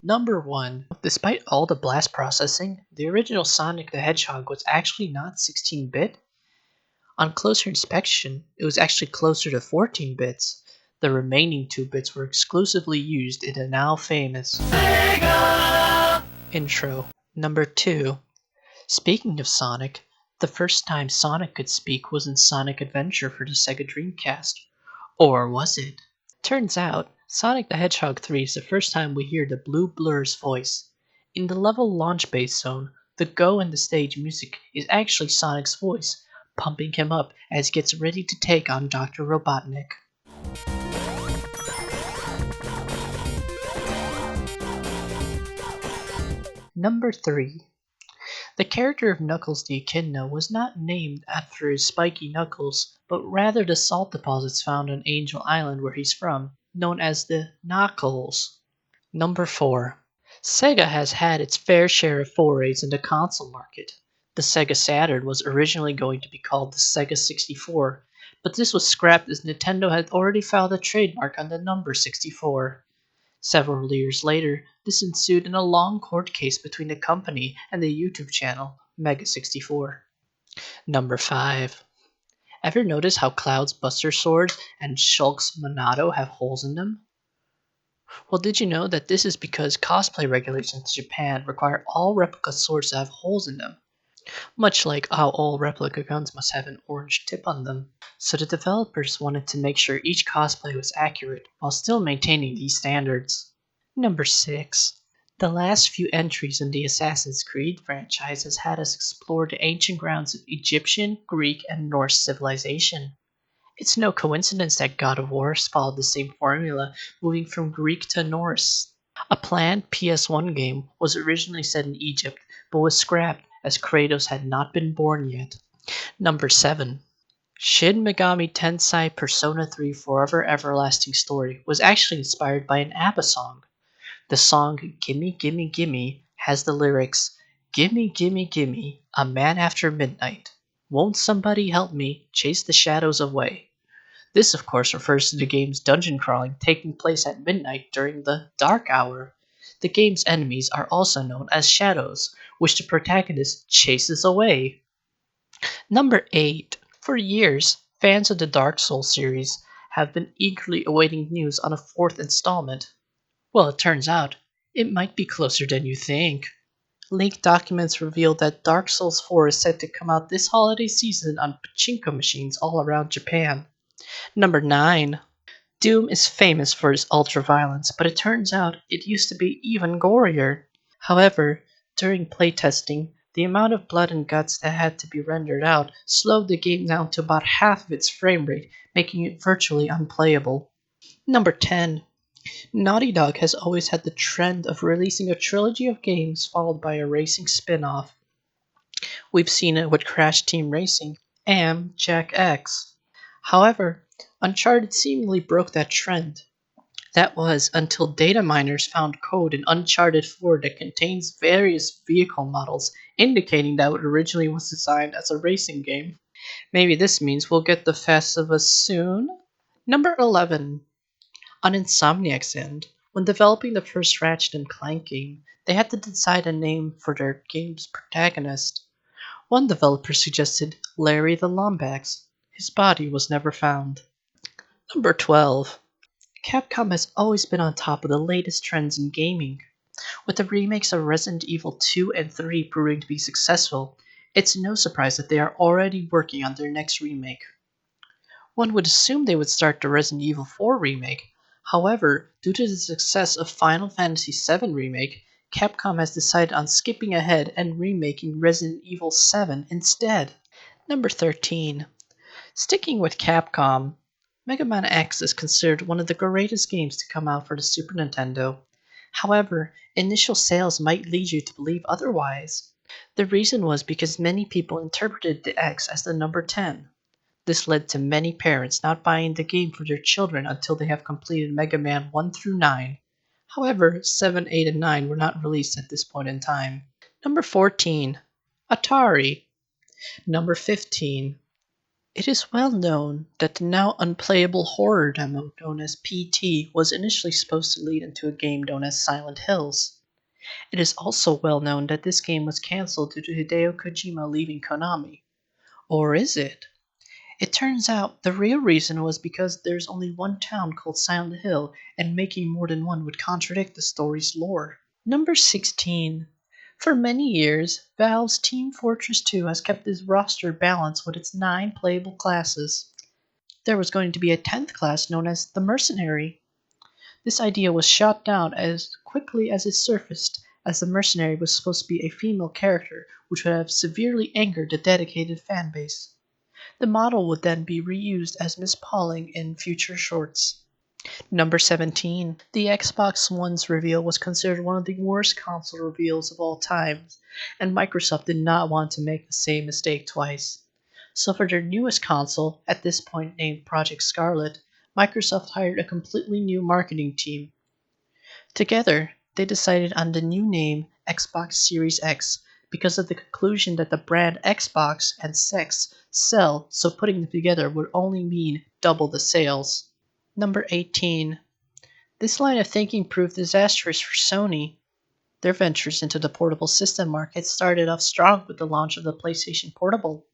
Number 1. Despite all the blast processing, the original Sonic the Hedgehog was actually not 16-bit. On closer inspection, it was actually closer to 14 bits. The remaining 2 bits were exclusively used in the now famous Sega intro. Number 2. Speaking of Sonic, the first time Sonic could speak was in Sonic Adventure for the Sega Dreamcast. Or was it? Turns out, Sonic the Hedgehog 3 is the first time we hear the Blue Blur's voice. In the level launch base zone, the go and the stage music is actually Sonic's voice, pumping him up as he gets ready to take on Dr. Robotnik. Number 3. The character of Knuckles the Echidna was not named after his spiky knuckles, but rather the salt deposits found on Angel Island where he's from, known as the Knuckles. Number 4. Sega has had its fair share of forays in the console market. The Sega Saturn was originally going to be called the Sega 64, but this was scrapped as Nintendo had already filed a trademark on the number 64. Several years later, this ensued in a long court case between the company and the YouTube channel Mega 64. Number 5. Ever notice how Cloud's Buster Sword and Shulk's Monado have holes in them? Well, did you know that this is because cosplay regulations in Japan require all replica swords to have holes in them? Much like how all replica guns must have an orange tip on them. So the developers wanted to make sure each cosplay was accurate while still maintaining these standards. Number 6. The last few entries in the Assassin's Creed franchise has had us explore the ancient grounds of Egyptian, Greek, and Norse civilization. It's no coincidence that God of War followed the same formula, moving from Greek to Norse. A planned PS1 game was originally set in Egypt, but was scrapped as Kratos had not been born yet. Number 7. Shin Megami Tensei Persona 3 Forever Everlasting Story was actually inspired by an ABBA song. The song Gimme Gimme Gimme has the lyrics, "Gimme Gimme Gimme, a man after midnight. Won't somebody help me chase the shadows away?" This, of course, refers to the game's dungeon crawling taking place at midnight during the dark hour. The game's enemies are also known as shadows, which the protagonist chases away. Number 8. For years, fans of the Dark Souls series have been eagerly awaiting news on a 4th installment. Well, it turns out, it might be closer than you think. Leaked documents reveal that Dark Souls 4 is set to come out this holiday season on pachinko machines all around Japan. Number 9. Doom is famous for its ultra-violence, but it turns out it used to be even gorier. However, during playtesting, the amount of blood and guts that had to be rendered out slowed the game down to about half of its frame rate, making it virtually unplayable. Number 10. Naughty Dog has always had the trend of releasing a trilogy of games followed by a racing spin-off. We've seen it with Crash Team Racing and Jack X. However, Uncharted seemingly broke that trend. That was until data miners found code in Uncharted 4 that contains various vehicle models, indicating that it originally was designed as a racing game. Maybe this means we'll get the Festivus soon? Number 11. On Insomniac's end, when developing the first Ratchet & Clank game, they had to decide a name for their game's protagonist. One developer suggested Larry the Lombax. His body was never found. Number 12. Capcom has always been on top of the latest trends in gaming. With the remakes of Resident Evil 2 and 3 proving to be successful, it's no surprise that they are already working on their next remake. One would assume they would start the Resident Evil 4 remake. However, due to the success of Final Fantasy VII Remake, Capcom has decided on skipping ahead and remaking Resident Evil 7 instead. Number 13. Sticking with Capcom, Mega Man X is considered one of the greatest games to come out for the Super Nintendo. However, initial sales might lead you to believe otherwise. The reason was because many people interpreted the X as the number 10. This led to many parents not buying the game for their children until they have completed Mega Man 1 through 9. However, 7, 8, and 9 were not released at this point in time. Number 14. Atari. Number 15. It is well known that the now unplayable horror demo known as PT was initially supposed to lead into a game known as Silent Hills. It is also well known that this game was cancelled due to Hideo Kojima leaving Konami. Or is it? It turns out the real reason was because there's only one town called Silent Hill, and making more than one would contradict the story's lore. Number 16. For many years, Valve's Team Fortress 2 has kept its roster balanced with its 9 playable classes. There was going to be a 10th class known as the Mercenary. This idea was shot down as quickly as it surfaced, as the Mercenary was supposed to be a female character, which would have severely angered the dedicated fanbase. The model would then be reused as Miss Pauling in future shorts. Number 17. The Xbox One's reveal was considered one of the worst console reveals of all time, and Microsoft did not want to make the same mistake twice. So for their newest console, at this point named Project Scarlet, Microsoft hired a completely new marketing team. Together, they decided on the new name Xbox Series X because of the conclusion that the brand Xbox and sex sell, so putting them together would only mean double the sales. Number 18. This line of thinking proved disastrous for Sony. Their ventures into the portable system market started off strong with the launch of the PlayStation Portable.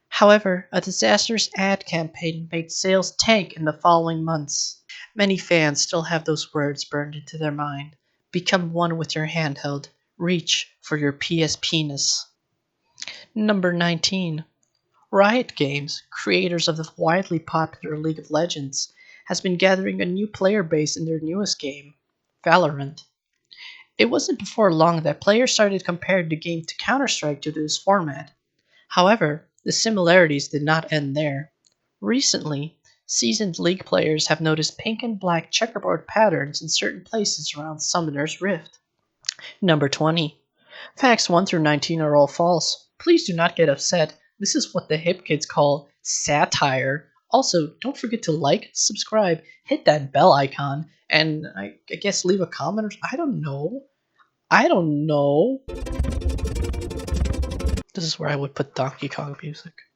However, a disastrous ad campaign made sales tank in the following months. Many fans still have those words burned into their mind. Become one with your handheld. Reach for your PSP-ness. Number 19. Riot Games, creators of the widely popular League of Legends, has been gathering a new player base in their newest game, Valorant. It wasn't before long that players started comparing the game to Counter-Strike due to this format. However, the similarities did not end there. Recently, seasoned League players have noticed pink and black checkerboard patterns in certain places around Summoner's Rift. Number 20. Facts 1 through 19 are all false. Please do not get upset. This is what the hip kids call satire. Also, don't forget to like, subscribe, hit that bell icon, and I guess leave a comment. I don't know. I don't know. This is where I would put Donkey Kong music.